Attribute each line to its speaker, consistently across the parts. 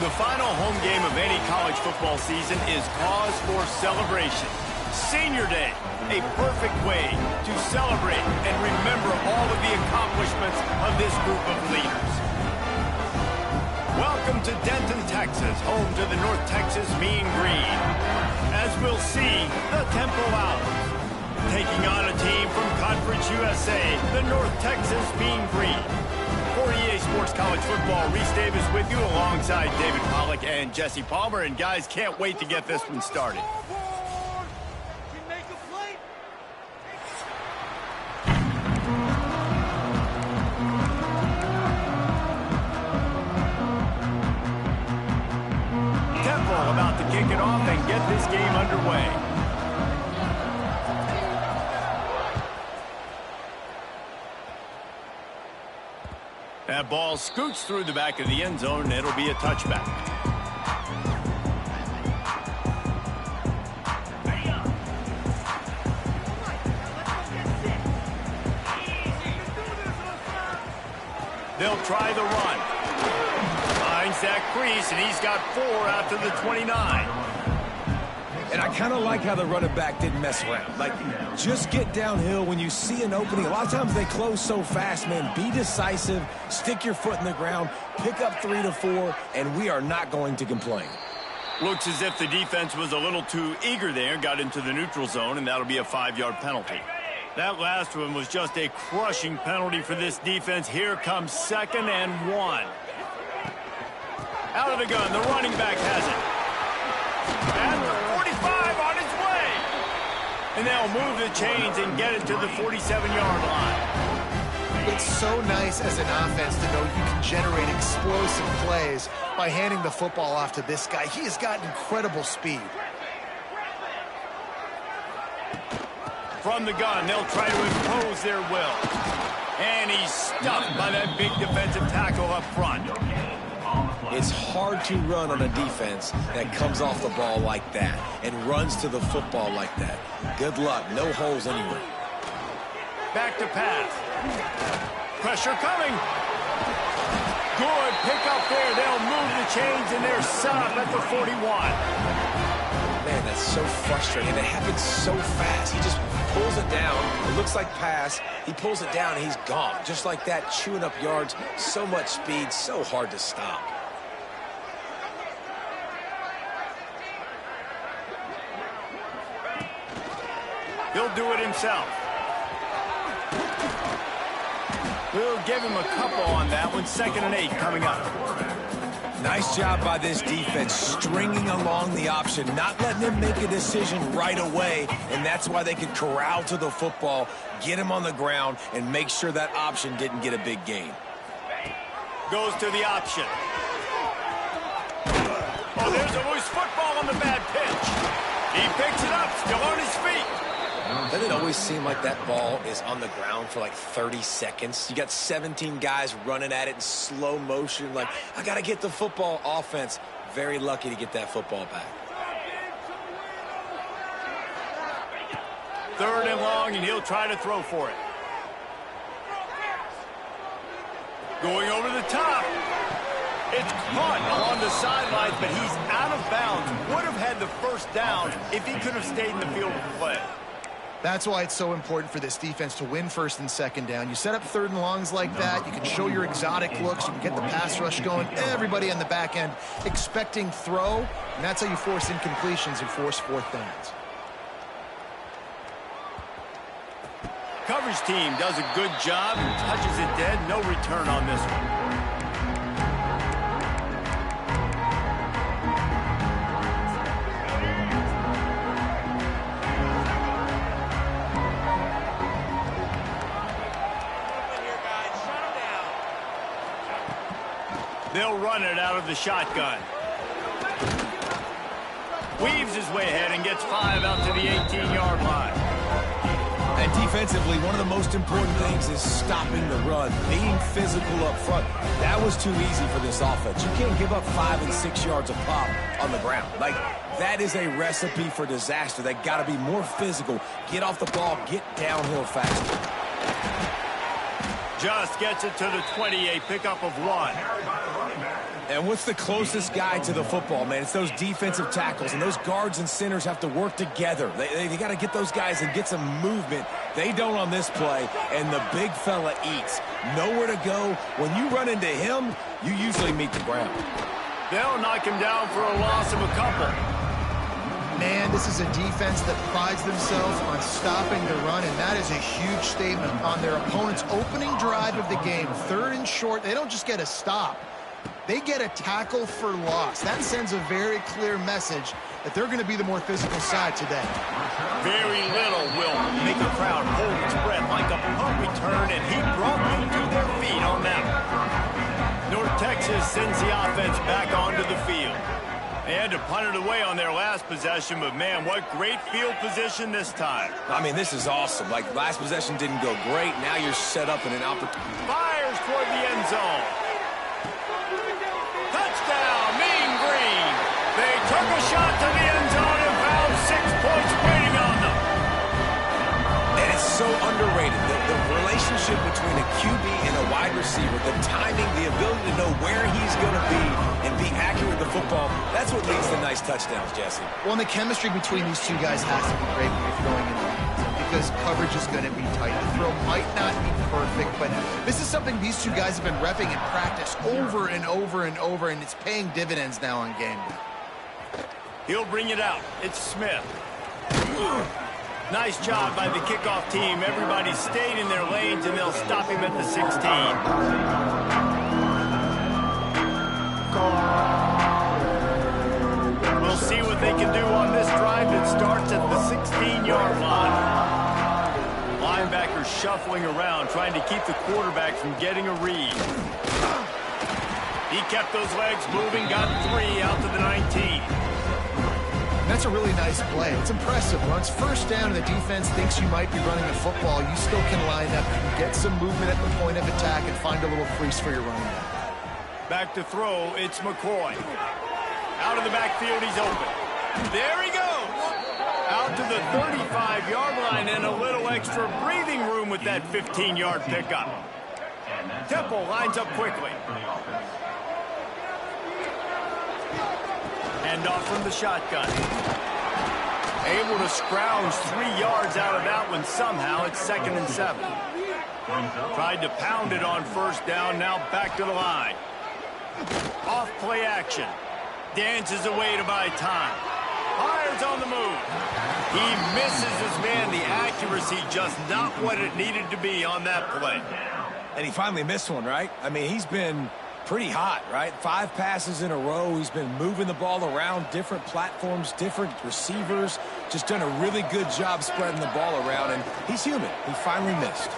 Speaker 1: The final home game of any college football season is cause for celebration. Senior Day, a perfect way to celebrate and remember all of the accomplishments of this group of leaders. Welcome to Denton, Texas, home to the North Texas Mean Green. As we'll see, the Temple Owls taking on a team from Conference USA, the North Texas Mean Green. For EA Sports College Football, Reese Davis with you alongside David Pollack and Jesse Palmer. And guys, can't wait to get this one started. Temple about to kick it off and get this game underway. That ball scoots through the back of the end zone, and it'll be a touchback. They'll try the run. Finds that crease, and he's got 4 after the 29.
Speaker 2: And I kind of like how the running back didn't mess around. Like, just get downhill when you see an opening. A lot of times they close so fast, man. Be decisive, stick your foot in the ground, pick up 3 to 4, and we are not going to complain.
Speaker 1: Looks as if the defense was a little too eager there, got into the neutral zone, and that'll be a 5-yard penalty. That last one was just a crushing penalty for this defense. Here comes 2nd and 1. Out of the gun, the running back has it. At the 45 on its way. And they'll move the chains and get it to the 47-yard line.
Speaker 3: It's so nice as an offense to know you can generate explosive plays by handing the football off to this guy. He has got incredible speed.
Speaker 1: From the gun, they'll try to impose their will. And he's stuffed by that big defensive tackle up front.
Speaker 2: It's hard to run on a defense that comes off the ball like that and runs to the football like that. Good luck. No holes anywhere.
Speaker 1: Back to pass. Pressure coming. Good pick up there. They'll move the chains, and they're set up at the 41.
Speaker 2: Man, that's so frustrating. It happens so fast. He just pulls it down. It looks like pass. He pulls it down, and he's gone. Just like that, chewing up yards. So much speed, so hard to stop.
Speaker 1: He'll do it himself. We'll give him a couple on that one. 2nd and 8 coming up.
Speaker 2: Nice job by this defense, stringing along the option, not letting him make a decision right away, and that's why they could corral to the football, get him on the ground, and make sure that option didn't get a big gain.
Speaker 1: Goes to the option. Oh, there's a loose football on the bad pitch. He picks it up, still on his feet.
Speaker 2: Doesn't it always seem like that ball is on the ground for like 30 seconds? You got 17 guys running at it in slow motion. Like, I got to get the football. Offense, very lucky to get that football back.
Speaker 1: 3rd and long, and he'll try to throw for it. Going over the top. It's caught along the sidelines, but he's out of bounds. Would have had the first down if he could have stayed in the field of play.
Speaker 3: That's why it's so important for this defense to win 1st and 2nd down. You set up 3rd and longs like that. You can show your exotic looks. You can get the pass rush going. Everybody on the back end expecting throw, and that's how you force incompletions and force 4th downs.
Speaker 1: Coverage team does a good job and touches it dead. No return on this one. They'll run it out of the shotgun. Weaves his way ahead and gets 5 out to the 18-yard line.
Speaker 2: And defensively, one of the most important things is stopping the run, being physical up front. That was too easy for this offense. You can't give up 5 and 6 yards a pop on the ground. Like, that is a recipe for disaster. They got to be more physical, get off the ball, get downhill faster.
Speaker 1: Just gets it to the 28, pickup of 1.
Speaker 2: And what's the closest guy to the football, man? It's those defensive tackles, and those guards and centers have to work together. They got to get those guys and get some movement. They don't on this play, and the big fella eats. Nowhere to go. When you run into him, you usually meet the ground.
Speaker 1: They'll knock him down for a loss of a couple.
Speaker 3: Man, this is a defense that prides themselves on stopping the run, and that is a huge statement on their opponent's opening drive of the game. 3rd and short, they don't just get a stop. They get a tackle for loss. That sends a very clear message that they're going to be the more physical side today.
Speaker 1: Very little will make a crowd hold its breath like a punt return, and he brought them to their feet on that one. North Texas sends the offense back onto the field. They had to punt it away on their last possession, but man, what great field position this time.
Speaker 2: I mean, this is awesome. Like, last possession didn't go great. Now you're set up in an opportunity.
Speaker 1: Fires toward the end zone. Touchdown, Mean Green. They took a shot to the end zone and found 6 points waiting on them.
Speaker 2: And it's so underrated. The relationship between a QB and a wide receiver, the timing, the ability to know where he's going to be and be accurate with the football, that's what leads to nice touchdowns, Jesse.
Speaker 3: Well, and the chemistry between these two guys has to be great when you're throwing in the end zone, because coverage is going to be tight. The throw might not be perfect, but this is something these two guys have been repping in practice over and over and over, and it's paying dividends now on game day.
Speaker 1: He'll bring it out. It's Smith. Nice job by the kickoff team. Everybody stayed in their lanes, and they'll stop him at the 16. We'll see what they can do on this drive that starts at the 16-yard line. Linebacker shuffling around, trying to keep the quarterback from getting a read. He kept those legs moving, got 3 out to the 19.
Speaker 3: That's a really nice play. It's impressive. Once first down and the defense thinks you might be running the football, you still can line up and get some movement at the point of attack and find a little crease for your running back.
Speaker 1: Back to throw, it's McCoy. Out of the backfield, he's open. There he goes. Out to the 35-yard line and a little extra breathing room with that 15-yard pickup. Temple lines up quickly. Hand off from the shotgun. Able to scrounge 3 yards out of that one somehow. It's 2nd and 7. Tried to pound it on first down, now back to the line. Off play action. Dances away to buy time. Fires on the move. He misses his man. The accuracy just not what it needed to be on that play.
Speaker 2: And he finally missed one, right? I mean, he's been pretty hot, right? 5 passes in a row. He's been moving the ball around, different platforms, different receivers. Just done a really good job spreading the ball around, and he's human. He finally missed.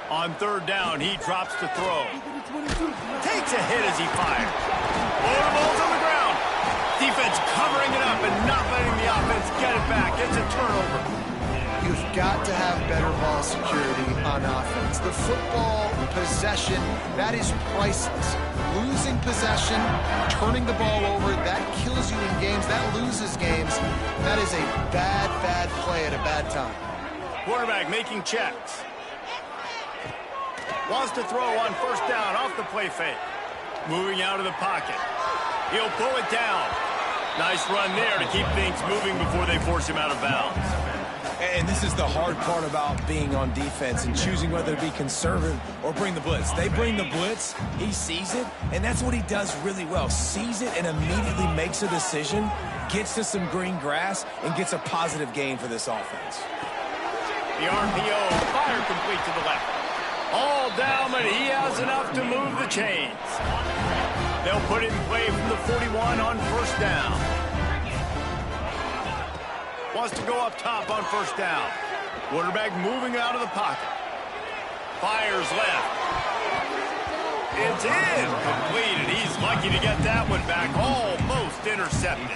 Speaker 1: On 3rd down, he drops to throw. Takes a hit as he fires. Oh, the ball's on the ground. Defense covering it up and not letting the offense get it back. It's a turnover.
Speaker 3: You've got to have better ball security on offense. The football possession, that is priceless. Losing possession, turning the ball over, that kills you in games. That loses games. That is a bad, bad play at a bad time.
Speaker 1: Quarterback making checks. Wants to throw on first down off the play fake. Moving out of the pocket. He'll pull it down. Nice run there to keep things moving before they force him out of bounds.
Speaker 2: And this is the hard part about being on defense and choosing whether to be conservative or bring the blitz. They bring the blitz, he sees it, and that's what he does really well. Sees it and immediately makes a decision, gets to some green grass, and gets a positive gain for this offense.
Speaker 1: The RPO, fire complete to the left. All down, but he has enough to move the chains. They'll put it in play from the 41 on first down. Wants to go up top on first down. Quarterback moving out of the pocket. Fires left. It's incomplete, and he's lucky to get that one back. Almost intercepted.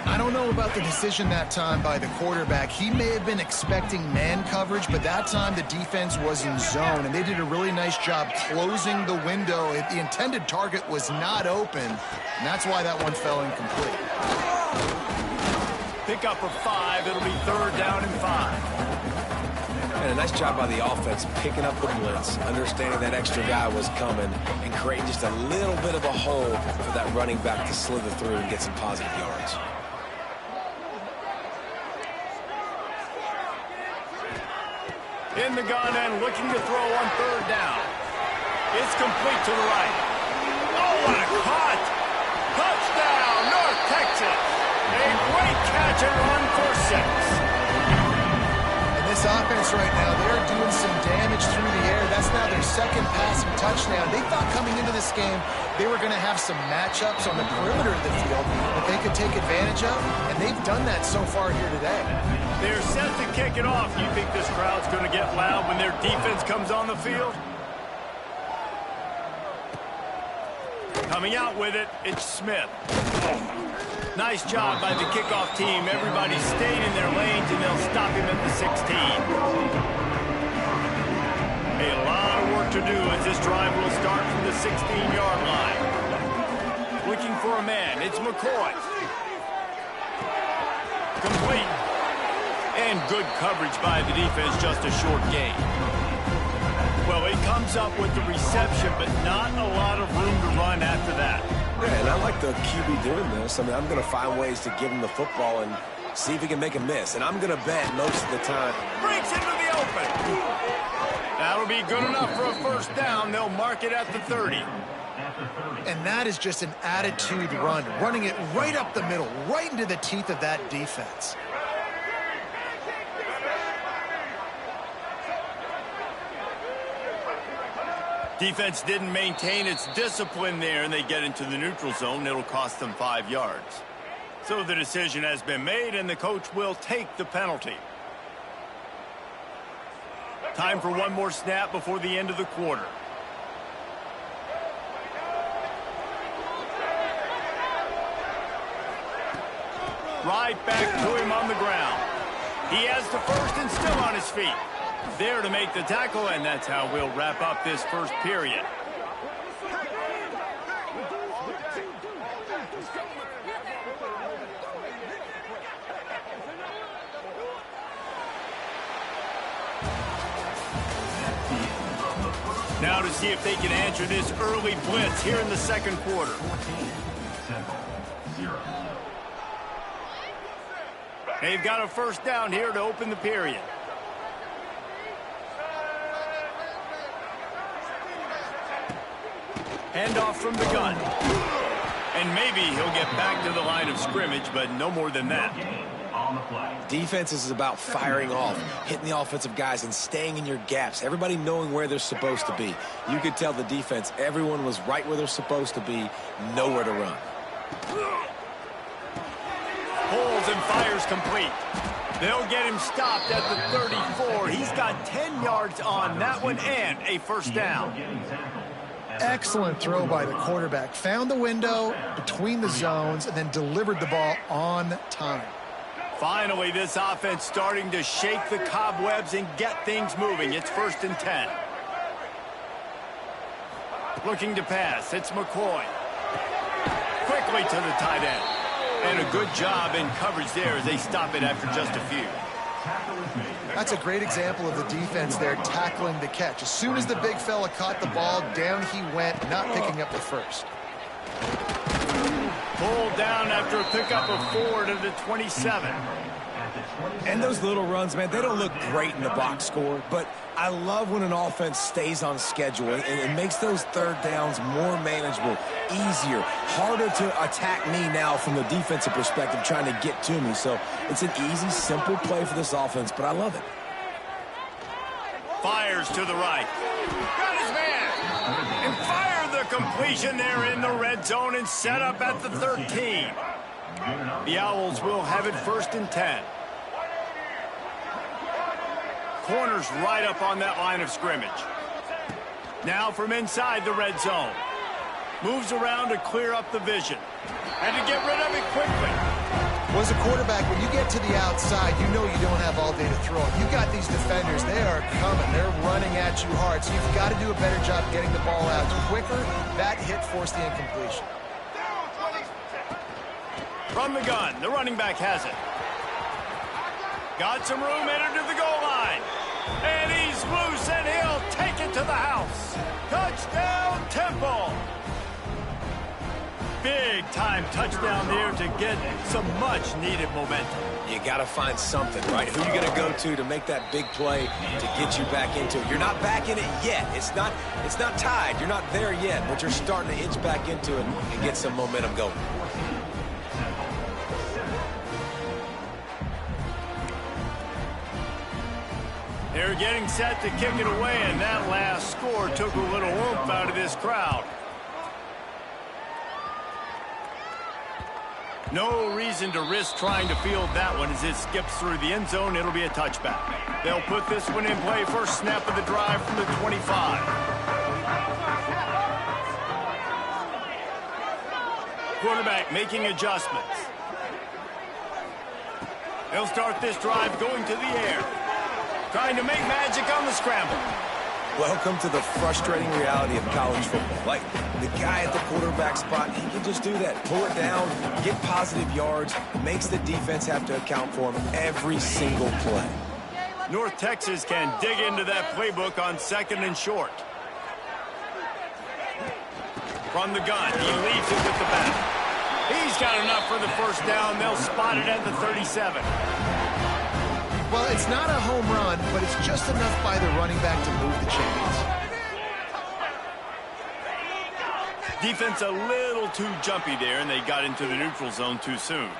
Speaker 3: I don't know about the decision that time by the quarterback. He may have been expecting man coverage, but that time the defense was in zone, and they did a really nice job closing the window. The intended target was not open, and that's why that one fell incomplete.
Speaker 1: Pick up for 5. It'll be 3rd down and 5.
Speaker 2: And a nice job by the offense picking up the blitz, understanding that extra guy was coming, and creating just a little bit of a hole for that running back to slither through and get some positive yards.
Speaker 1: In the gun and looking to throw on third down. It's complete to the right. Oh, what a cut! Touchdown, North Texas! A great catch and run for 6.
Speaker 3: This offense right now, they're doing some damage through the air. That's now their second passing touchdown. They thought coming into this game they were going to have some matchups on the perimeter of the field that they could take advantage of, and they've done that so far here today.
Speaker 1: They're set to kick it off. You think this crowd's going to get loud when their defense comes on the field? Coming out with it, it's Smith. Nice job by the kickoff team. Everybody stayed in their lanes, and they'll stop him at the 16. A lot of work to do as this drive will start from the 16-yard line. Looking for a man. It's McCoy. Complete. And good coverage by the defense, just a short gain. Well, he comes up with the reception, but not a lot of room to run after that.
Speaker 2: Yeah, and I like the QB doing this. I mean, I'm going to find ways to give him the football and see if he can make a miss. And I'm going to bet most of the time.
Speaker 1: Breaks into the open. That'll be good enough for a first down. They'll mark it at the 30.
Speaker 3: And that is just an attitude run, running it right up the middle, right into the teeth of that defense.
Speaker 1: Defense didn't maintain its discipline there, and they get into the neutral zone. It'll cost them 5 yards. So the decision has been made, and the coach will take the penalty. Time for one more snap before the end of the quarter. Right back to him on the ground. He has the first and still on his feet. There to make the tackle, and that's how we'll wrap up this first period. Now to see if they can answer this early blitz here in the second quarter. 14-7-0. They've got a first down here to open the period. Handoff from the gun. And maybe he'll get back to the line of scrimmage, but no more than that.
Speaker 2: Defense is about firing off, hitting the offensive guys, and staying in your gaps. Everybody knowing where they're supposed to be. You could tell the defense, everyone was right where they're supposed to be, nowhere to run.
Speaker 1: Pulls and fires complete. They'll get him stopped at the 34. He's got 10 yards on that one and a first down.
Speaker 3: Excellent throw by the quarterback. Found the window between the zones and then delivered the ball on time.
Speaker 1: Finally, this offense starting to shake the cobwebs and get things moving. It's 1st and 10. Looking to pass. It's McCoy. Quickly to the tight end. And a good job in coverage there as they stop it after just a few.
Speaker 3: That's a great example of the defense there tackling the catch. As soon as the big fella caught the ball, down he went, not picking up the first.
Speaker 1: Pulled down after a pickup of 4 to the 27.
Speaker 2: And those little runs, man, they don't look great in the box score, but I love when an offense stays on schedule and it makes those third downs more manageable, easier, harder to attack me now from the defensive perspective trying to get to me. So it's an easy, simple play for this offense, but I love it.
Speaker 1: Fires to the right. Got his man. And fired the completion there in the red zone and set up at the 13. The Owls will have it 1st and 10. Corners right up on that line of scrimmage. Now from inside the red zone. Moves around to clear up the vision. And to get rid of it quickly.
Speaker 3: Well, as a quarterback, when you get to the outside, you know you don't have all day to throw it. You've got these defenders. They are coming. They're running at you hard. So you've got to do a better job getting the ball out quicker. That hit forced the incompletion.
Speaker 1: From the gun, the running back has it. Got some room, entered to the goal line. to the house. Touchdown, Temple. Big-time touchdown there to get some much-needed momentum.
Speaker 2: You got to find something, right? Who are you going to go to make that big play to get you back into it? You're not back in it yet. It's not tied. You're not there yet, but you're starting to inch back into it and get some momentum going.
Speaker 1: They're getting set to kick it away, and that last score took a little oomph out of this crowd. No reason to risk trying to field that one as it skips through the end zone. It'll be a touchback. They'll put this one in play. First snap of the drive from the 25. Quarterback making adjustments. They'll start this drive going to the air. Trying to make magic on the scramble.
Speaker 2: Welcome to the frustrating reality of college football. Like, the guy at the quarterback spot, he can just do that. Pull it down, get positive yards, makes the defense have to account for him every single play.
Speaker 1: North Texas can dig into that playbook on 2nd and short. From the gun, he leaves it with the back. He's got enough for the first down. They'll spot it at the 37.
Speaker 3: Well, it's not a home run, but it's just enough by the running back to move the chains.
Speaker 1: Defense a little too jumpy there, and they got into the neutral zone too soon.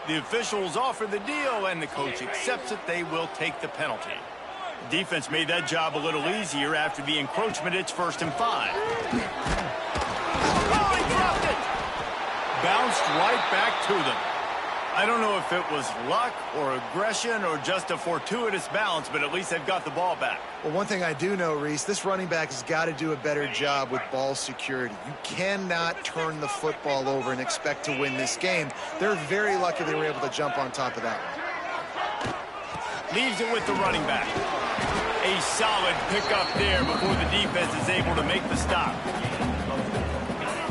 Speaker 1: The officials offer the deal, and the coach accepts it. They will take the penalty. Defense made that job a little easier after the encroachment. It's 1st and 5. Oh, he dropped it! Bounced right back to them. I don't know if it was luck or aggression or just a fortuitous bounce, but at least they've got the ball back.
Speaker 3: Well, one thing I do know, Reese, this running back has got to do a better job with ball security. You cannot turn the football over and expect to win this game. They're very lucky they were able to jump on top of that one.
Speaker 1: Leaves it with the running back. A solid pickup there before the defense is able to make the stop.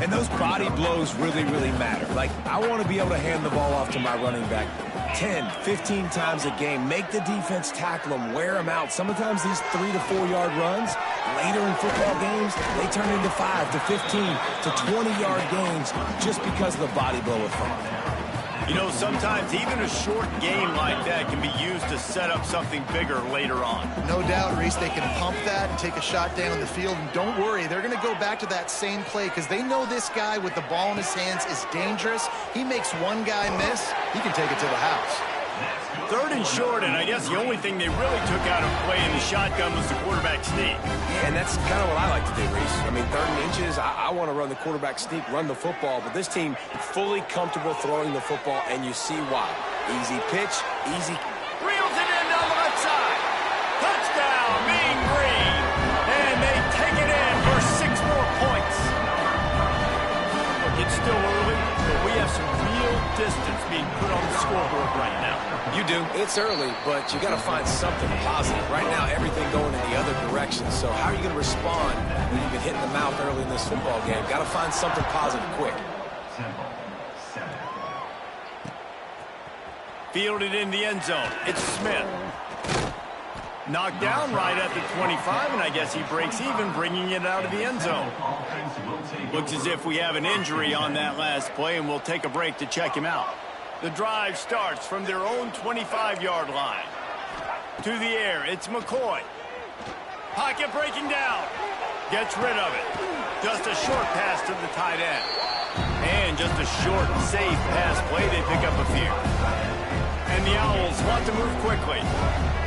Speaker 2: And those body blows really, really matter. Like, I want to be able to hand the ball off to my running back 10, 15 times a game. Make the defense tackle them, wear them out. Sometimes these 3 to 4 yard runs, later in football games, they turn into 5 to 15 to 20-yard gains just because of the body blow in front.
Speaker 1: You know, sometimes even a short game like that can be used to set up something bigger later on.
Speaker 3: No doubt, Reese, they can pump that and take a shot down the field. And don't worry, they're going to go back to that same play because they know this guy with the ball in his hands is dangerous. He makes one guy miss, he can take it to the house.
Speaker 1: 3rd and short, and I guess the only thing they really took out of play in the shotgun was the quarterback sneak.
Speaker 2: And that's kind of what I like to do, Reese. I mean, 3rd and inches, I want to run the quarterback sneak, run the football, but this team fully comfortable throwing the football, and you see why. Easy pitch, easy.
Speaker 1: Reels it in down the left side. Touchdown, Mean Green. And they take it in for 6 more points. It's still early, but we have some real distance being put on the scoreboard right now.
Speaker 2: You do. It's early, but you got to find something positive. Right now, everything going in the other direction. So how are you going to respond when you've been hitting the mouth early in this football game? Got to find something positive quick.
Speaker 1: Fielded in the end zone. It's Smith. Knocked down right at the 25, and I guess he breaks even, bringing it out of the end zone. Looks as if we have an injury on that last play, and we'll take a break to check him out. The drive starts from their own 25-yard line. To the air, it's McCoy. Pocket breaking down. Gets rid of it. Just a short pass to the tight end. And just a short, safe pass play. They pick up a few. And the Owls want to move quickly.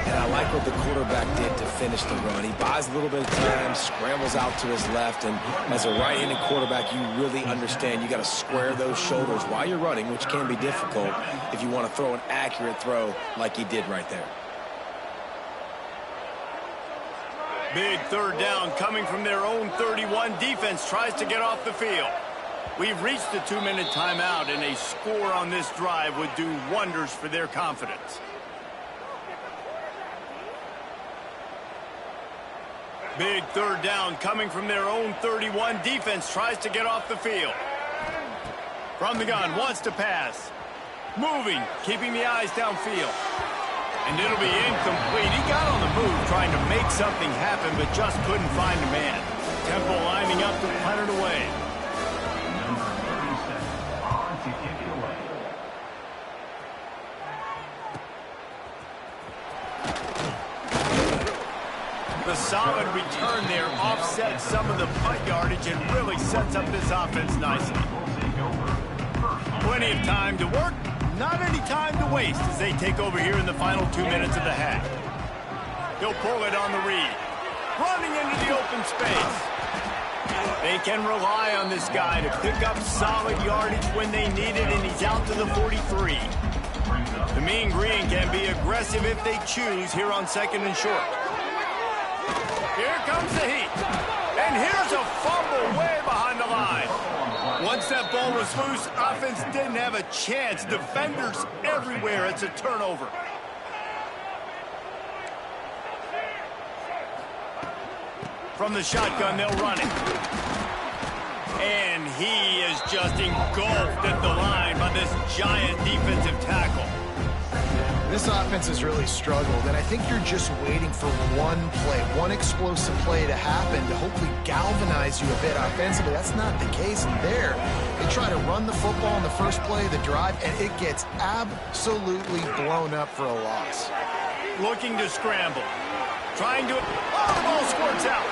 Speaker 2: And I like what the quarterback did to finish the run. He buys a little bit of time, scrambles out to his left, and as a right-handed quarterback, you really understand you got to square those shoulders while you're running, which can be difficult if you want to throw an accurate throw like he did right there.
Speaker 1: Big 3rd down coming from their own 31. Defense tries to get off the field. We've reached the 2-minute timeout, and a score on this drive would do wonders for their confidence. Big 3rd down coming from their own 31. Defense tries to get off the field. From the gun, wants to pass. Moving, keeping the eyes downfield. And it'll be incomplete. He got on the move trying to make something happen, but just couldn't find a man. Temple lining up to punt it away. The solid return there offsets some of the punt yardage and really sets up this offense nicely. Plenty of time to work. Not any time to waste as they take over here in the final 2 minutes of the half. He'll pull it on the read. Running into the open space. They can rely on this guy to pick up solid yardage when they need it, and he's out to the 43. The Mean Green can be aggressive if they choose here on 2nd and short. Here comes the heat. And here's a fumble way behind the line. Once that ball was loose, offense didn't have a chance. Defenders everywhere. It's a turnover. From the shotgun, they'll run it. And he is just engulfed at the line by this giant defensive tackle.
Speaker 3: This offense has really struggled, and I think you're just waiting for one play, one explosive play to happen to hopefully galvanize you a bit offensively. That's not the case there. They try to run the football in the first play of the drive, and it gets absolutely blown up for a loss.
Speaker 1: Looking to scramble. Trying to... Oh, the ball squirts out.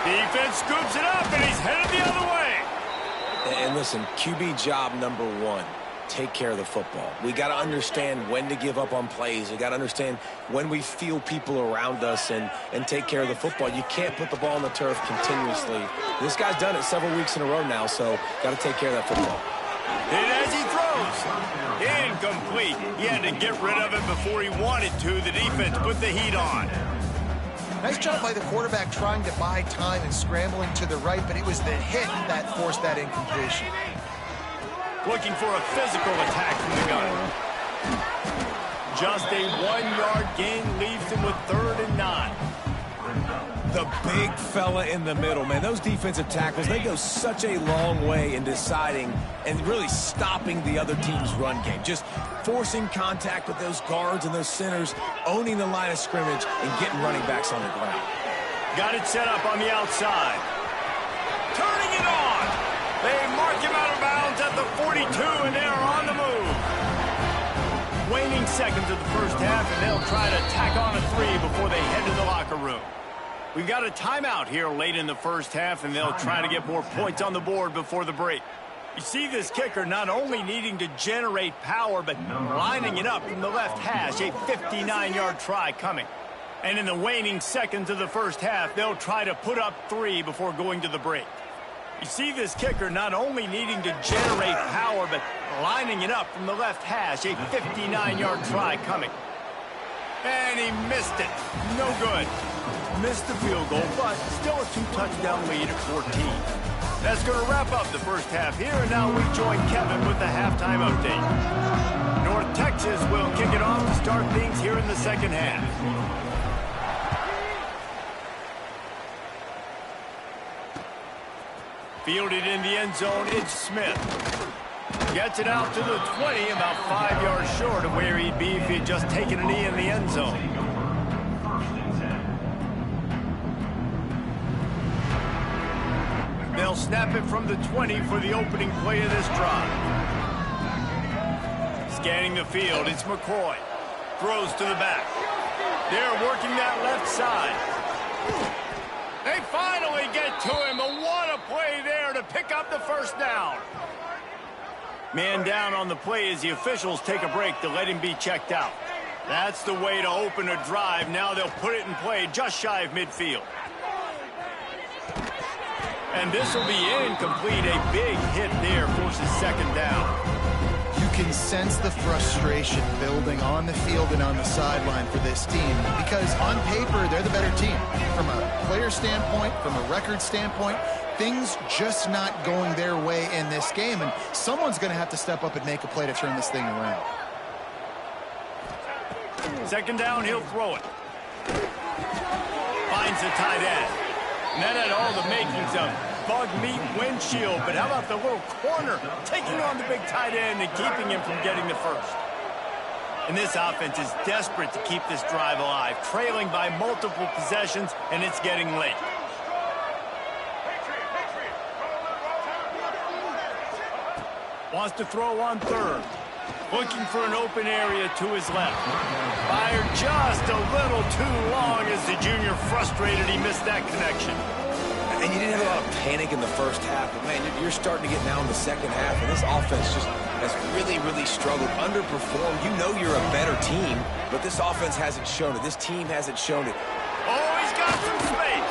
Speaker 1: Defense scoops it up, and he's headed the other way.
Speaker 2: And listen, QB job number one. Take care of the football. We got to understand when to give up on plays. We got to understand when we feel people around us and take care of the football. You can't put the ball on the turf continuously. This guy's done it several weeks in a row now, so got to take care of that football.
Speaker 1: And as he throws, incomplete. He had to get rid of it before he wanted to. The defense put the heat on.
Speaker 3: Nice job by the quarterback trying to buy time and scrambling to the right, but it was the hit that forced that incompletion.
Speaker 1: Looking for a physical attack from the gun. Just a 1-yard gain leaves him with 3rd and 9.
Speaker 2: The big fella in the middle, man. Those defensive tackles, they go such a long way in deciding and really stopping the other team's run game. Just forcing contact with those guards and those centers, owning the line of scrimmage, and getting running backs on the ground.
Speaker 1: Got it set up on the outside. Turning it on. They mark him out of bounds at the 42, and they're on the move. Waning seconds of the first half, and they'll try to tack on a 3 before they head to the locker room. We've got a timeout here late in the first half, and they'll try to get more points on the board before the break. You see this kicker not only needing to generate power, but lining it up from the left hash, a 59-yard try coming. And in the waning seconds of the first half, they'll try to put up 3 before going to the break. You see this kicker not only needing to generate power, but lining it up from the left hash, a 59-yard try coming. And he missed it. No good. Missed the field goal, but still a 2-touchdown lead at 14. That's going to wrap up the first half here, and now we join Kevin with the halftime update. North Texas will kick it off to start things here in the second half. Fielded in the end zone, it's Smith. Gets it out to the 20, about 5 yards short of where he'd be if he had just taken a knee in the end zone. They'll snap it from the 20 for the opening play of this drive. Scanning the field, it's McCoy. Throws to the back. They're working that left side. They finally get to him, but what a play there to pick up the first down. Man down on the play as the officials take a break to let him be checked out. That's the way to open a drive. Now they'll put it in play just shy of midfield. And this will be incomplete. A big hit there forces second down.
Speaker 3: You can sense the frustration building on the field and on the sideline for this team because on paper, they're the better team. From a player standpoint, from a record standpoint, things just not going their way in this game, and someone's going to have to step up and make a play to turn this thing around.
Speaker 1: Second down, he'll throw it. Finds the tight end. And that had all the makings of bug meat windshield, but how about the little corner taking on the big tight end and keeping him from getting the first? And this offense is desperate to keep this drive alive, trailing by multiple possessions, and it's getting late. Wants to throw on third. Looking for an open area to his left. Fired just a little too long as the junior frustrated he missed that connection.
Speaker 2: And you didn't have a lot of panic in the first half, but, man, you're starting to get now in the second half, and this offense just has really, really struggled, underperformed. You know you're a better team, but this offense hasn't shown it. This team hasn't shown it.
Speaker 1: Oh, he's got some space.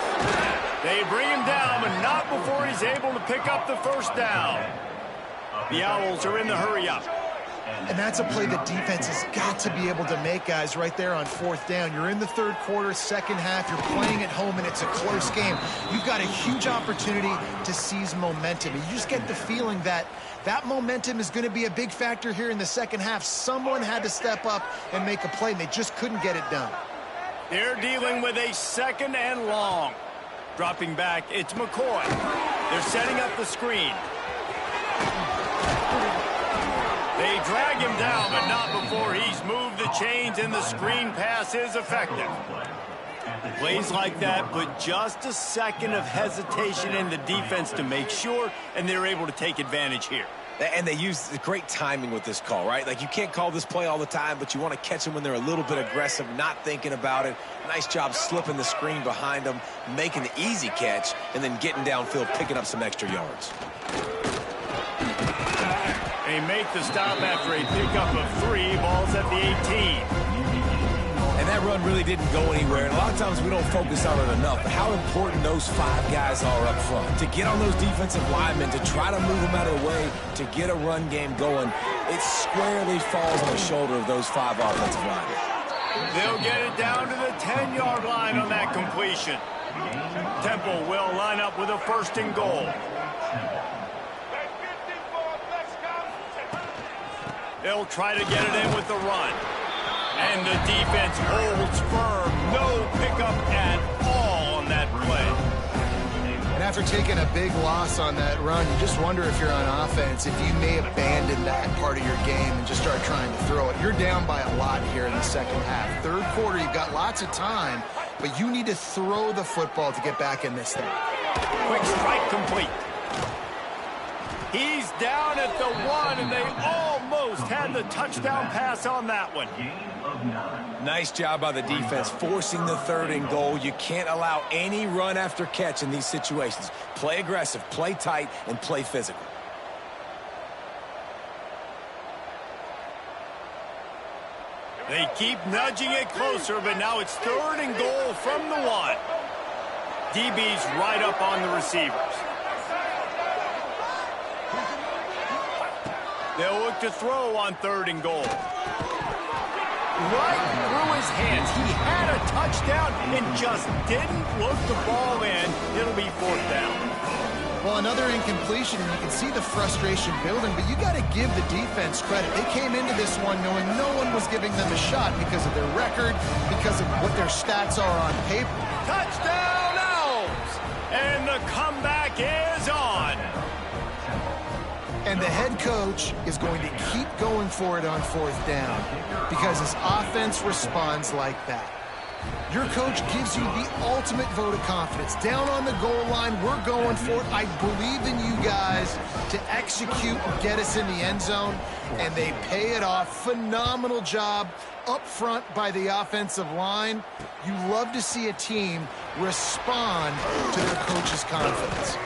Speaker 1: They bring him down, but not before he's able to pick up the first down. The Owls are in the hurry-up.
Speaker 3: And that's a play the defense has got to be able to make, guys, right there on fourth down. You're in the third quarter, second half. You're playing at home, and it's a close game. You've got a huge opportunity to seize momentum. And you just get the feeling that that momentum is going to be a big factor here in the second half. Someone had to step up and make a play, and they just couldn't get it done.
Speaker 1: They're dealing with a second and long. Dropping back, it's McCoy. They're setting up the screen. They drag him down, but not before he's moved the chains, and the screen pass is effective. Plays like that, but just a second of hesitation in the defense to make sure, and they're able to take advantage here.
Speaker 2: And they use great timing with this call, right? Like, you can't call this play all the time, but you want to catch them when they're a little bit aggressive, not thinking about it. Nice job slipping the screen behind them, making the easy catch, and then getting downfield, picking up some extra yards.
Speaker 1: They make the stop after a pickup of 3. Ball's at the 18.
Speaker 2: And that run really didn't go anywhere. And a lot of times we don't focus on it enough. But how important those 5 guys are up front. To get on those defensive linemen, to try to move them out of the way, to get a run game going, it squarely falls on the shoulder of those 5 offensive linemen.
Speaker 1: They'll get it down to the 10-yard line on that completion. Temple will line up with a 1st and goal. They'll try to get it in with the run. And the defense holds firm. No pickup at all on that play.
Speaker 3: And after taking a big loss on that run, you just wonder if you're on offense, if you may abandon that part of your game and just start trying to throw it. You're down by a lot here in the second half. Third quarter, you've got lots of time, but you need to throw the football to get back in this thing.
Speaker 1: Quick strike complete. He's down at the 1, and they almost had the touchdown pass on that one.
Speaker 2: Nice job by the defense, forcing the 3rd and goal. You can't allow any run after catch in these situations. Play aggressive, play tight, and play physical.
Speaker 1: They keep nudging it closer, but now it's 3rd and goal from the 1. DB's right up on the receivers. They'll look to throw on 3rd and goal. Right through his hands. He had a touchdown and just didn't look the ball in. It'll be 4th down.
Speaker 3: Well, another incompletion, and you can see the frustration building, but you got to give the defense credit. They came into this one knowing no one was giving them a shot because of their record, because of what their stats are on paper.
Speaker 1: Touchdown, Owls! And the comeback is on.
Speaker 3: And the head coach is going to keep going for it on 4th down because his offense responds like that. Your coach gives you the ultimate vote of confidence. Down on the goal line, we're going for it. I believe in you guys to execute and get us in the end zone, and they pay it off. Phenomenal job up front by the offensive line. You love to see a team respond to their coach's confidence.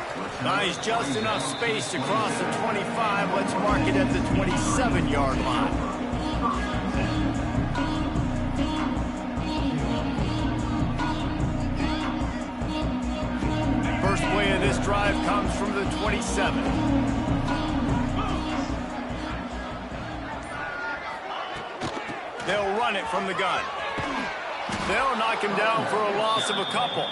Speaker 1: Nice, just enough space to cross the 25. Let's mark it at the 27-yard line. First play of this drive comes from the 27. They'll run it from the gun. They'll knock him down for a loss of a couple.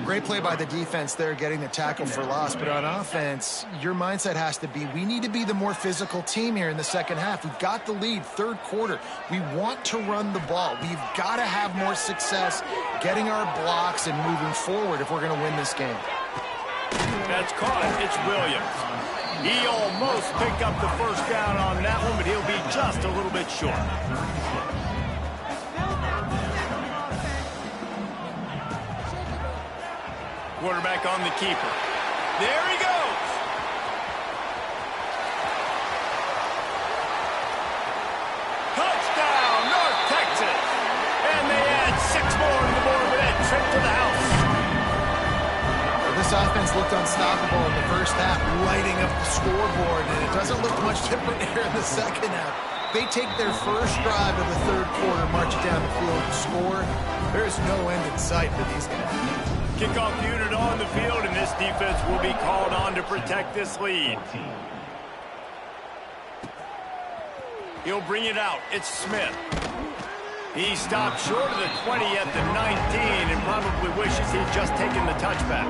Speaker 3: Great play by the defense there, getting the tackle for loss. But on offense, your mindset has to be, we need to be the more physical team here in the second half. We've got the lead, 3rd quarter. We want to run the ball. We've got to have more success getting our blocks and moving forward if we're going to win this game.
Speaker 1: That's caught. It's Williams. He almost picked up the first down on that one, but he'll be just a little bit short. Quarterback on the keeper. There he goes. Touchdown, North Texas. And they add 6 more to the board with that trip to the house.
Speaker 3: This offense looked unstoppable in the first half, lighting up the scoreboard, and it doesn't look much different here in the second half. They take their first drive of the third quarter, march it down the field, and score. There is no end in sight for these guys.
Speaker 1: Kickoff unit on the field, and this defense will be called on to protect this lead. He'll bring it out. It's Smith. He stopped short of the 20 at the 19 and probably wishes he'd just taken the touchback.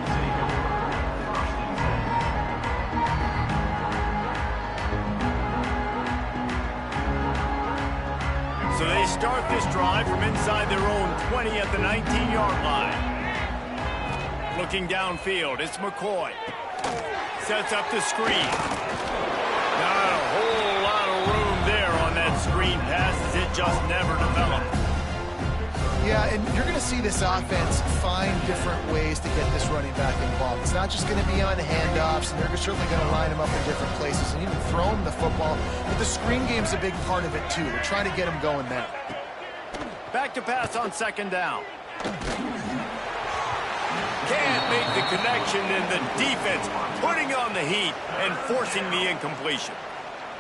Speaker 1: So they start this drive from inside their own 20 at the 19-yard line. Looking downfield, it's McCoy. Sets up the screen. Not a whole lot of room there on that screen pass as it just never developed.
Speaker 3: Yeah, and you're going to see this offense find different ways to get this running back involved. It's not just going to be on handoffs, and they're certainly going to line him up in different places and even throw him the football. But the screen game's a big part of it, too. They're trying to get him going there.
Speaker 1: Back to pass on second down. Can't make the connection, and the defense putting on the heat and forcing the incompletion.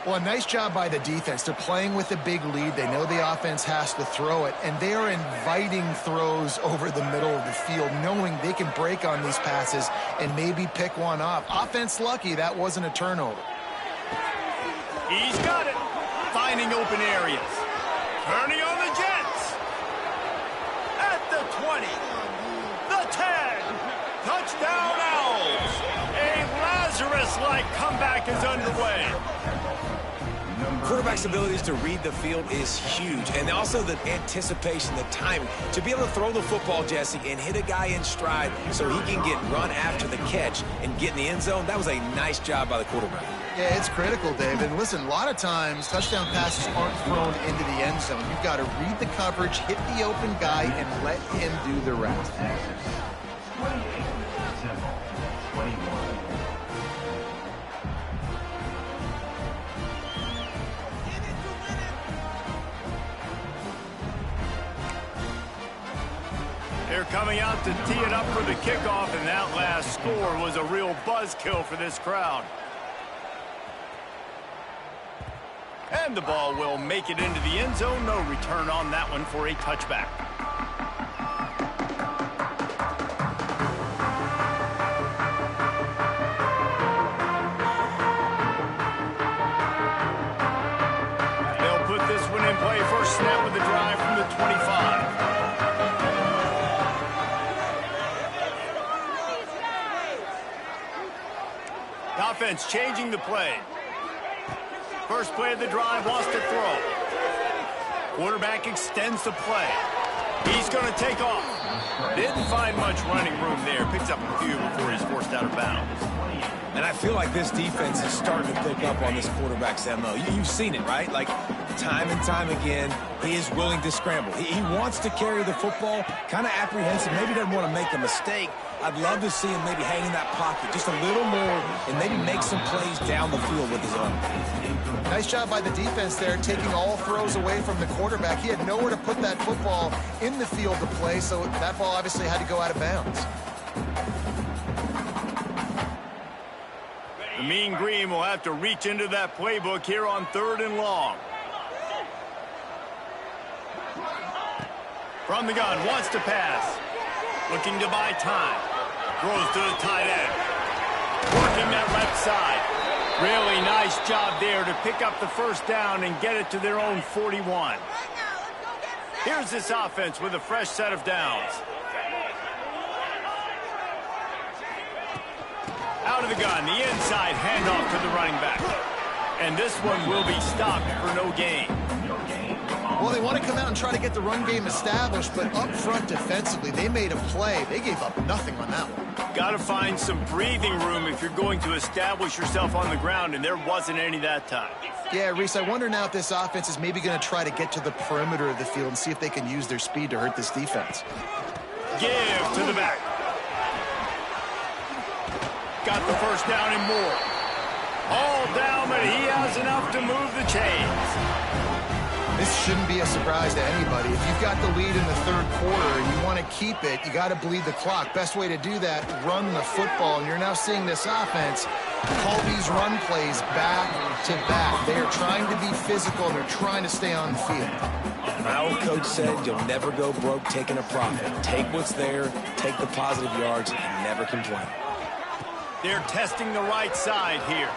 Speaker 3: Well, a nice job by the defense. They're playing with a big lead. They know the offense has to throw it, and they are inviting throws over the middle of the field, knowing they can break on these passes and maybe pick one off. Offense lucky that wasn't a turnover.
Speaker 1: He's got it. Finding open areas. Turning on the Jets. At the 20. The 10. Touchdown Owls. A Lazarus-like comeback is underway.
Speaker 2: Quarterback's abilities to read the field is huge, and also the anticipation, the timing. To be able to throw the football, Jesse, and hit a guy in stride so he can get run after the catch and get in the end zone, that was a nice job by the quarterback.
Speaker 3: Yeah, it's critical, Dave. And listen, a lot of times touchdown passes aren't thrown into the end zone. You've got to read the coverage, hit the open guy, and let him do the rest.
Speaker 1: They're coming out to tee it up for the kickoff, and that last score was a real buzzkill for this crowd. And the ball will make it into the end zone. No return on that one for a touchback. They'll put this one in play. First snap of the drive from the 25. Offense changing the play. First play of the drive, wants to throw. Quarterback extends the play. He's going to take off. Didn't find much running room there. Picks up a few before he's forced out of bounds.
Speaker 2: And I feel like this defense is starting to pick up on this quarterback's MO. You've seen it, right? Like, time and time again, he is willing to scramble. He wants to carry the football, kind of apprehensive, maybe doesn't want to make a mistake. I'd love to see him maybe hang in that pocket just a little more and maybe make some plays down the field with his arm.
Speaker 3: Nice job by the defense there, taking all throws away from the quarterback. He had nowhere to put that football in the field to play, so that ball obviously had to go out of bounds.
Speaker 1: The Mean Green will have to reach into that playbook here on 3rd and long. From the gun, wants to pass. Looking to buy time. Throws to the tight end. Working that left side. Really nice job there to pick up the first down and get it to their own 41. Here's this offense with a fresh set of downs. Out of the gun, the inside handoff to the running back. And this one will be stopped for no gain.
Speaker 3: Well, they want to come out and try to get the run game established, but up front defensively, they made a play. They gave up nothing on that one.
Speaker 1: Got to find some breathing room if you're going to establish yourself on the ground, and there wasn't any that time.
Speaker 3: Yeah, Reese, I wonder now if this offense is maybe going to try to get to the perimeter of the field and see if they can use their speed to hurt this defense.
Speaker 1: Give to the back. Got the first down and more. All down, but he has enough to move the chains.
Speaker 3: This shouldn't be a surprise to anybody. If you've got the lead in the third quarter and you want to keep it, you got to bleed the clock. Best way to do that, run the football. And you're now seeing this offense call these run plays back to back. They are trying to be physical, and they're trying to stay on the field.
Speaker 2: My old coach said you'll never go broke taking a profit. Take what's there, take the positive yards, and never complain.
Speaker 1: They're testing the right side here.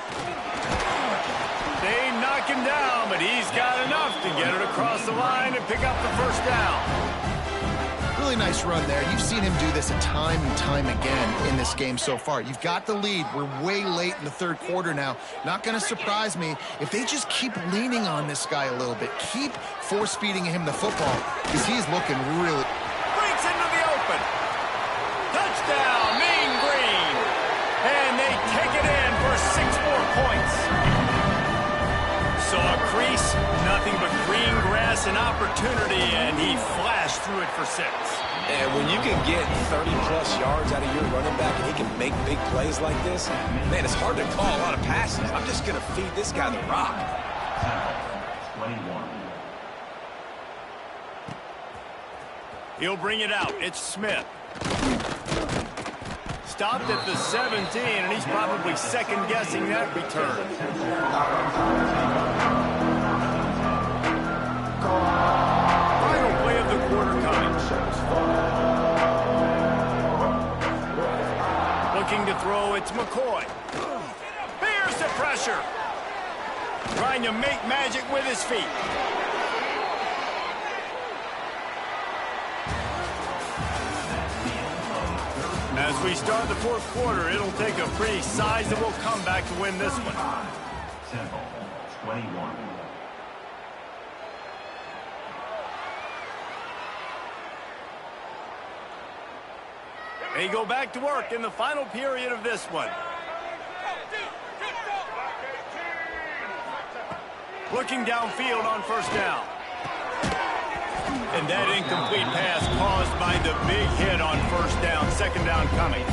Speaker 1: They knock him down, but he's got enough to get it across the line and pick up the first down.
Speaker 3: Really nice run there. You've seen him do this time and time again in this game so far. You've got the lead. We're way late in the third quarter now. Not going to surprise me if they just keep leaning on this guy a little bit. Keep force-feeding him the football because he's looking really...
Speaker 1: Breaks into the open. Touchdown, Mean Green. And they take it in for 6 more points. Saw a crease, nothing but green grass and opportunity, and he flashed through it for 6.
Speaker 2: And when you can get 30-plus yards out of your running back and he can make big plays like this, man, it's hard to call a lot of passes. I'm just going to feed this guy the rock.
Speaker 4: 21.
Speaker 1: He'll bring it out. It's Smith. Stopped at the 17, and he's probably second-guessing that return. Final play of the quarter coming. Looking to throw, it's McCoy. Here's the pressure. Trying to make magic with his feet. As we start the fourth quarter, it'll take a pretty sizable comeback to win this one.
Speaker 4: Simple. 21.
Speaker 1: They go back to work in the final period of this one. Looking downfield on first down. And that incomplete pass caused by the big hit on first down. Second down coming.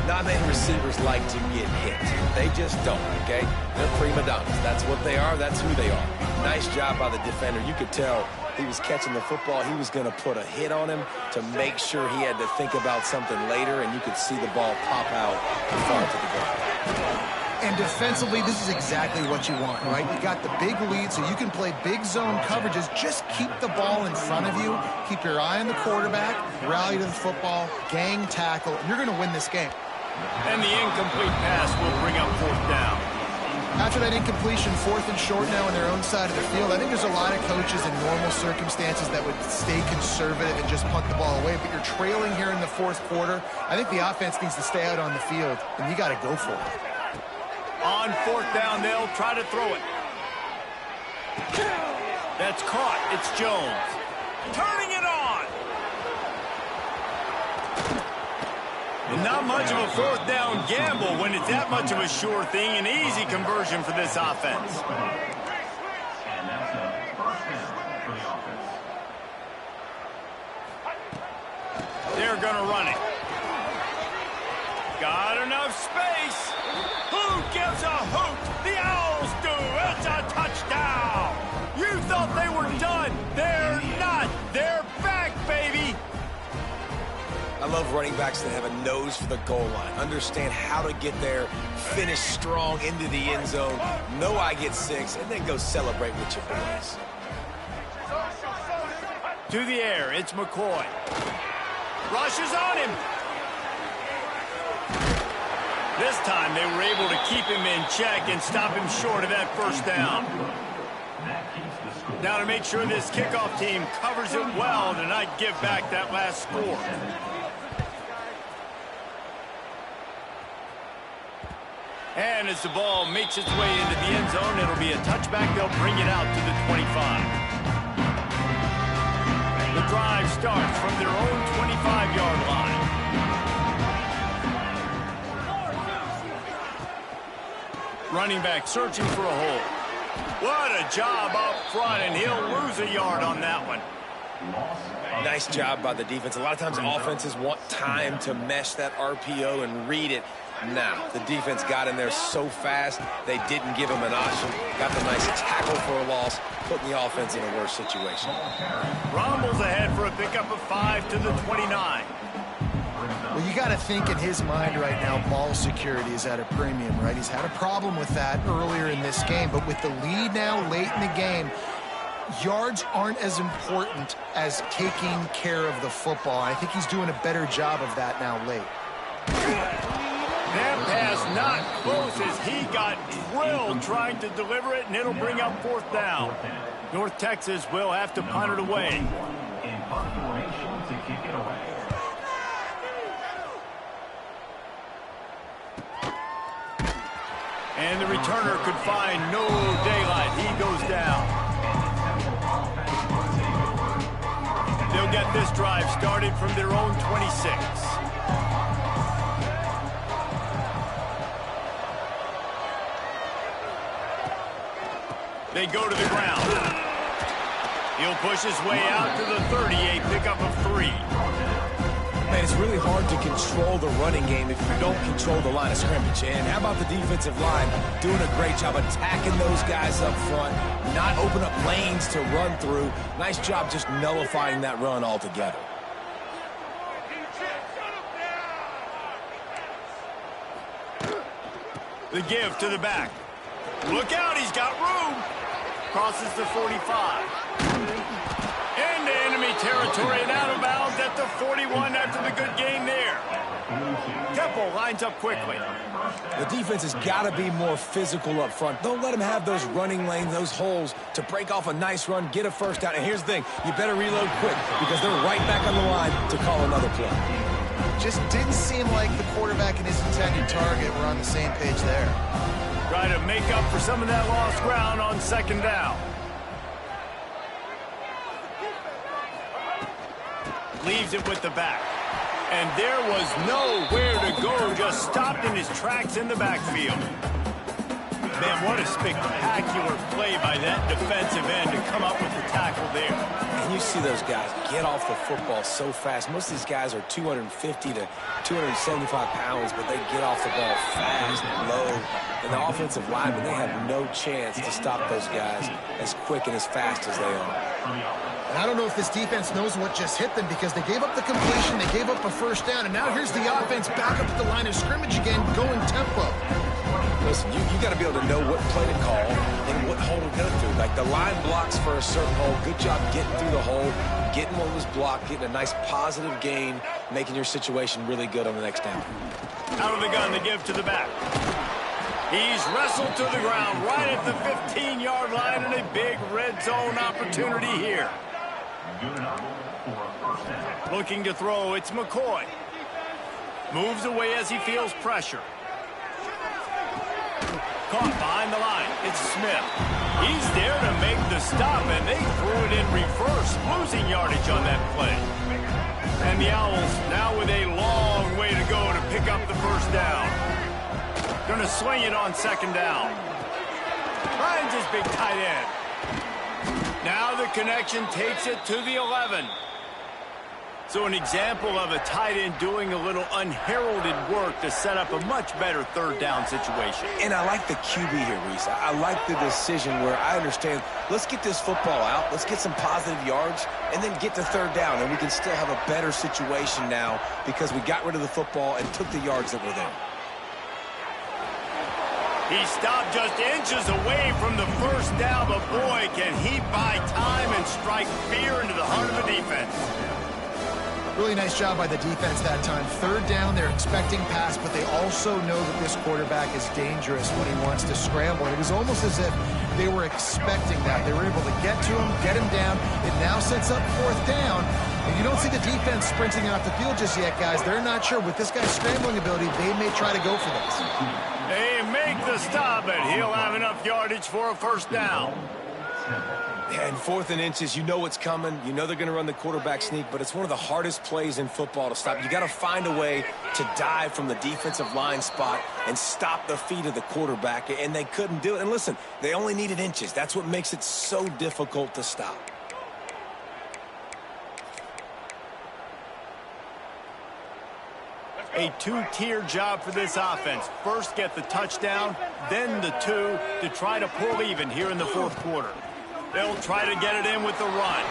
Speaker 2: Not many receivers like to get hit. They just don't, okay? They're prima donnas. That's what they are. That's who they are. Nice job by the defender. You could tell he was catching the football. He was going to put a hit on him to make sure he had to think about something later, and you could see the ball pop out and fall to the ground.
Speaker 3: And defensively, this is exactly what you want, right? You got the big lead, so you can play big zone coverages. Just keep the ball in front of you. Keep your eye on the quarterback. Rally to the football. Gang tackle. And you're going to win this game.
Speaker 1: And the incomplete pass will bring up fourth down.
Speaker 3: After that incompletion, 4th and short now on their own side of the field, I think there's a lot of coaches in normal circumstances that would stay conservative and just punt the ball away. But you're trailing here in the fourth quarter. I think the offense needs to stay out on the field, and you got to go for it.
Speaker 1: On fourth down, they'll try to throw it. That's caught. It's Jones. Turning it on. And not much of a fourth down gamble when it's that much of a sure thing. An easy conversion for this offense.
Speaker 4: And that's a first down for the offense.
Speaker 1: They're going to run it. Got enough space. Who gives a hoot? The Owls do. It's a touchdown. You thought they were done. They're not. They're back, baby.
Speaker 2: I love running backs that have a nose for the goal line, understand how to get there, finish strong into the end zone, know I get 6, and then go celebrate with your boys.
Speaker 1: To the air, it's McCoy. Rushes on him. This time they were able to keep him in check and stop him short of that first down. Now to make sure this kickoff team covers it well to not give back that last score. And as the ball makes its way into the end zone, it'll be a touchback. They'll bring it out to the 25. the drive starts from their own 25-yard line. Running back searching for a hole. What a job up front, and he'll lose a yard on that one.
Speaker 2: Nice job by the defense. A lot of times offenses want time to mesh that RPO and read it. Now, the defense got in there so fast, they didn't give him an option. Got the nice tackle for a loss, putting the offense in a worse situation.
Speaker 1: Rumbles ahead for a pickup of 5 to the 29.
Speaker 3: Well, you got to think in his mind right now, ball security is at a premium, right? He's had a problem with that earlier in this game, but with the lead now late in the game, yards aren't as important as taking care of the football. I think he's doing a better job of that now late.
Speaker 1: That pass not close as he got drilled trying to deliver it, and it'll bring up 4th down. North Texas will have to punt it away.
Speaker 4: In punt formation to kick it away.
Speaker 1: And the returner could find no daylight. He goes down. They'll get this drive started from their own 26. They go to the ground. He'll push his way out to the 30, a pickup of 3.
Speaker 2: Man, it's really hard to control the running game if you don't control the line of scrimmage. And how about the defensive line doing a great job attacking those guys up front, not open up lanes to run through. Nice job just nullifying that run altogether.
Speaker 1: The give to the back. Look out, he's got room. Crosses the 45. Into enemy territory and out of bounds at the 41 after the good game there. Temple lines up quickly.
Speaker 2: The defense has got to be more physical up front. Don't let them have those running lanes, those holes to break off a nice run, get a first down. And here's the thing, you better reload quick because they're right back on the line to call another play.
Speaker 3: Just didn't seem like the quarterback and his intended target were on the same page there.
Speaker 1: Try to make up for some of that lost ground on 2nd down. Leaves it with the back. And there was nowhere to go, just stopped in his tracks in the backfield. Man, what a spectacular play by that defensive end to come up with the tackle there.
Speaker 2: And you see those guys get off the football so fast. Most of these guys are 250 to 275 pounds, but they get off the ball fast, low. And the offensive linemen, they have no chance to stop those guys as quick and as fast as they are.
Speaker 3: And I don't know if this defense knows what just hit them because they gave up the completion, they gave up a first down, and now here's the offense back up at the line of scrimmage again, going tempo.
Speaker 2: Listen, you got to be able to know what play to call and what hole to go through. Like the line blocks for a certain hole. Good job getting through the hole, getting what was blocked, getting a nice positive gain, making your situation really good on the next down.
Speaker 1: Out of the gun, the give to the back. He's wrestled to the ground right at the 15-yard line and a big red zone opportunity here. Looking to throw, it's McCoy. Moves away as he feels pressure. Caught behind the line. It's Smith. He's there to make the stop, and they threw it in reverse, losing yardage on that play. And the Owls now with a long way to go to pick up the first down. Gonna swing it on 2nd down. Finds his big tight end. Now the connection takes it to the 11. So an example of a tight end doing a little unheralded work to set up a much better 3rd down situation.
Speaker 2: And I like the QB here, Reese. I like the decision where I understand, let's get this football out, let's get some positive yards, and then get to 3rd down, and we can still have a better situation now because we got rid of the football and took the yards that were there.
Speaker 1: He stopped just inches away from the first down, but boy, can he buy time and strike fear into the heart of the defense.
Speaker 3: Really nice job by the defense that time. 3rd down, they're expecting pass, but they also know that this quarterback is dangerous when he wants to scramble. It was almost as if they were expecting that. They were able to get to him, get him down. It now sets up 4th down. And you don't see the defense sprinting off the field just yet, guys. They're not sure. With this guy's scrambling ability, they may try to go for this.
Speaker 1: They make the stop, and he'll have enough yardage for a first down.
Speaker 2: Yeah, and 4th and inches, you know what's coming. You know they're going to run the quarterback sneak, but it's one of the hardest plays in football to stop. You got to find a way to dive from the defensive line spot and stop the feet of the quarterback, and they couldn't do it. And listen, they only needed inches. That's what makes it so difficult to stop.
Speaker 1: A two-tier job for this offense. First, get the touchdown, then the 2 to try to pull even here in the 4th quarter. They'll try to get it in with the run.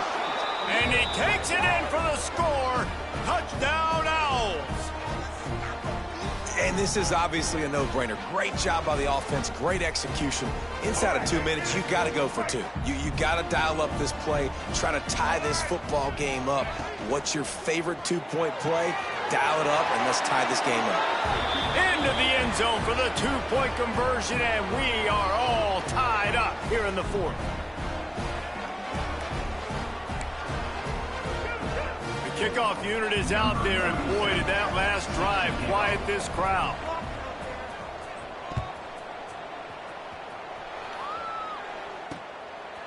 Speaker 1: And he takes it in for the score. Touchdown, Owls.
Speaker 2: And this is obviously a no-brainer. Great job by the offense, great execution. Inside of 2 minutes, you got to go for 2. You got to dial up this play, try to tie this football game up. What's your favorite 2-point play? Dial it up, and let's tie this game up.
Speaker 1: Into the end zone for the 2-point conversion, and we are all tied up here in the 4th. The kickoff unit is out there, and boy, did that last drive quiet this crowd.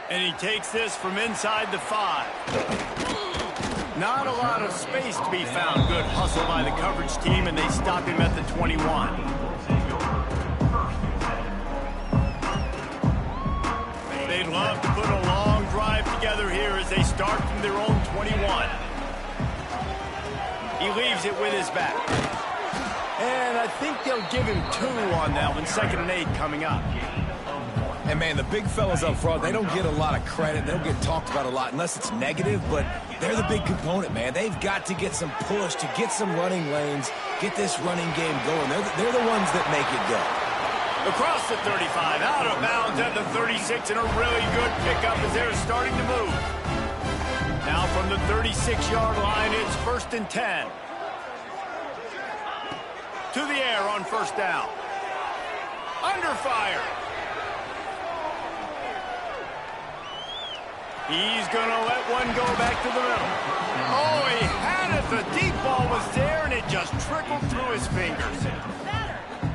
Speaker 1: And he takes this from inside the 5. Not a lot of space to be found. Good hustle by the coverage team, and they stop him at the 21. They'd love to put a long drive together here as they start from their own 21. He leaves it with his back. And I think they'll give him 2 on that one. 2nd and 8 coming up.
Speaker 2: And, man, the big fellas up front, they don't get a lot of credit. They don't get talked about a lot unless it's negative, but they're the big component, man. They've got to get some push, to get some running lanes, get this running game going. They're the ones that make it go.
Speaker 1: Across the 35, out of bounds at the 36, and a really good pickup as they're starting to move. Now from the 36-yard line, it's 1st and 10. To the air on 1st down. Under fire. He's going to let one go back to the middle. Oh, he had it. The deep ball was there, and it just trickled through his fingers.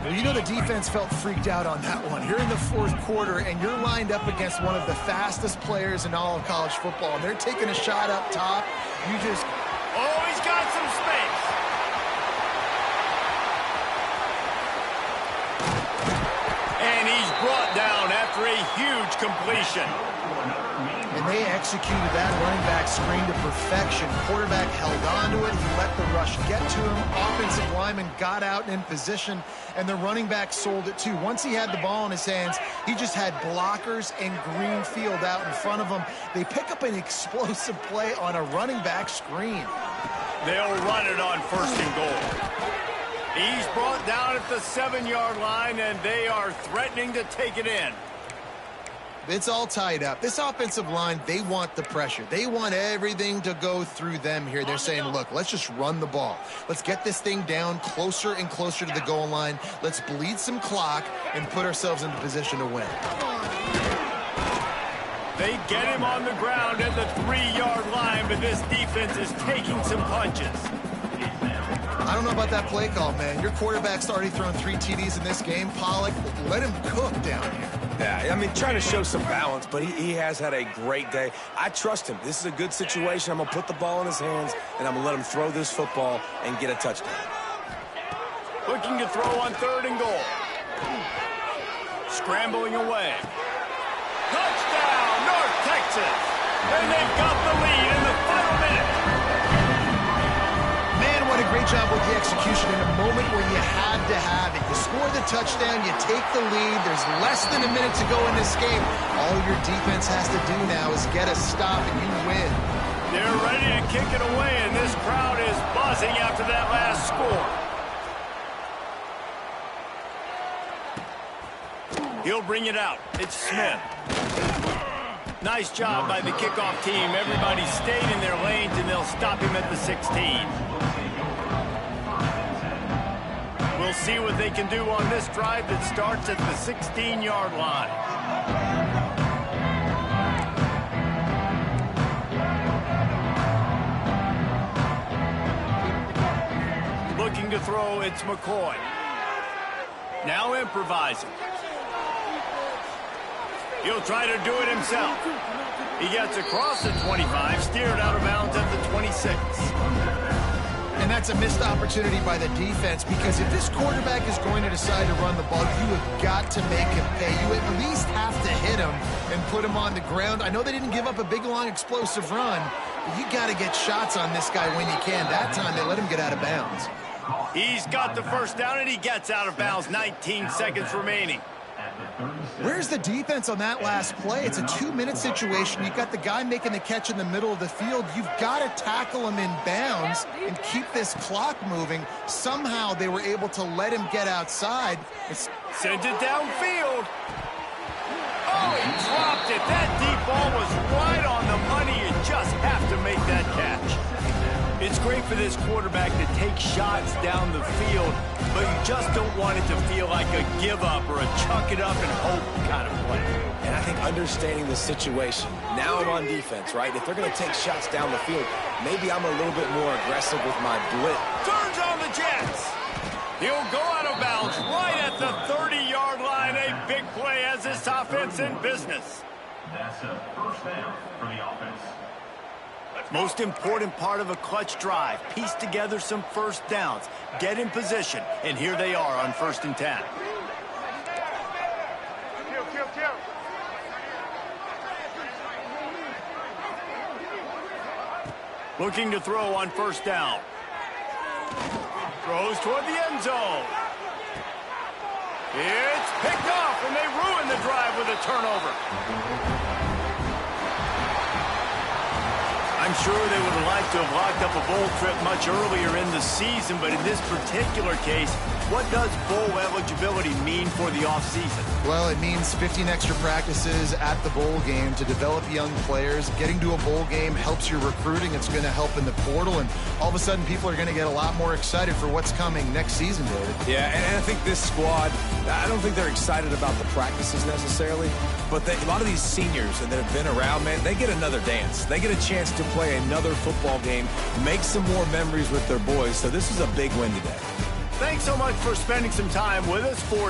Speaker 3: Well, you know the defense felt freaked out on that one. You're in the 4th quarter, and you're lined up against one of the fastest players in all of college football. And they're taking a shot up top. You just...
Speaker 1: Oh, he's got some space. And he's brought down after a huge completion.
Speaker 3: And they executed that running back screen to perfection. Quarterback held on to it. He let the rush get to him. Offensive lineman got out and in position, and the running back sold it too. Once he had the ball in his hands, he just had blockers and green field out in front of him. They pick up an explosive play on a running back screen.
Speaker 1: They'll run it on 1st and goal. He's brought down at the 7-yard line, and they are threatening to take it in.
Speaker 3: It's all tied up. This offensive line, they want the pressure. They want everything to go through them here. They're saying, look, let's just run the ball. Let's get this thing down closer and closer to the goal line. Let's bleed some clock and put ourselves into position to win.
Speaker 1: They get him on the ground at the 3-yard line, but this defense is taking some punches.
Speaker 3: I don't know about that play call, man. Your quarterback's already thrown 3 TDs in this game. Pollock, let him cook down here.
Speaker 2: Yeah, I mean, trying to show some balance, but he has had a great day. I trust him. This is a good situation. I'm going to put the ball in his hands, and I'm going to let him throw this football and get a touchdown.
Speaker 1: Looking to throw on 3rd and goal. Scrambling away. Touchdown, North Texas! And they've got the lead in the final minute.
Speaker 3: Man, what a great job with the execution in a moment where you had to have it. You score the touchdown, you take the lead. There's less than a minute to go in this game. All your defense has to do now is get a stop and you win.
Speaker 1: They're ready to kick it away, and this crowd is buzzing after that last score. He'll bring it out. It's Smith. Nice job by the kickoff team. Everybody stayed in their lanes, and they'll stop him at the 16. We'll see what they can do on this drive that starts at the 16-yard line. Looking to throw, it's McCoy. Now improvising. He'll try to do it himself. He gets across the 25, steered out of bounds at the 26.
Speaker 3: And that's a missed opportunity by the defense, because if this quarterback is going to decide to run the ball, you have got to make him pay. You at least have to hit him and put him on the ground. I know they didn't give up a big, long, explosive run, but you got to get shots on this guy when you can. That time they let him get out of bounds.
Speaker 1: He's got the first down, and he gets out of bounds. 19 seconds remaining.
Speaker 3: Where's the defense on that last play? It's a 2-minute situation. You've got the guy making the catch in the middle of the field. You've got to tackle him in bounds and keep this clock moving. Somehow they were able to let him get outside.
Speaker 1: Sends it downfield. Oh, he dropped it. That deep ball was right on the money. You just have to make that catch. It's great for this quarterback to take shots down the field, but you just don't want it to feel like a give-up or a chuck it up and hope kind of play.
Speaker 2: And I think understanding the situation, now I'm on defense, right? If they're going to take shots down the field, maybe I'm a little bit more aggressive with my blitz.
Speaker 1: Turns on the Jets. He'll go out of bounds right at the 30-yard line. A big play as this offense in business.
Speaker 4: That's a first down for the offense.
Speaker 1: Most important part of a clutch drive. Piece together some first downs. Get in position. And here they are on 1st and 10. Looking to throw on 1st down. Throws toward the end zone. It's picked off, and they ruin the drive with a turnover. I'm sure they would have liked to have locked up a bowl trip much earlier in the season, but in this particular case, what does bowl eligibility mean for the offseason?
Speaker 3: Well, it means 15 extra practices at the bowl game to develop young players. Getting to a bowl game helps your recruiting. It's going to help in the portal, and all of a sudden people are going to get a lot more excited for what's coming next season, David.
Speaker 2: Yeah, and I think this squad, I don't think they're excited about the practices necessarily, but a lot of these seniors that have been around, man, they get another dance. They get a chance to play another football game, make some more memories with their boys, so this is a big win today.
Speaker 1: Thanks so much for spending some time with us for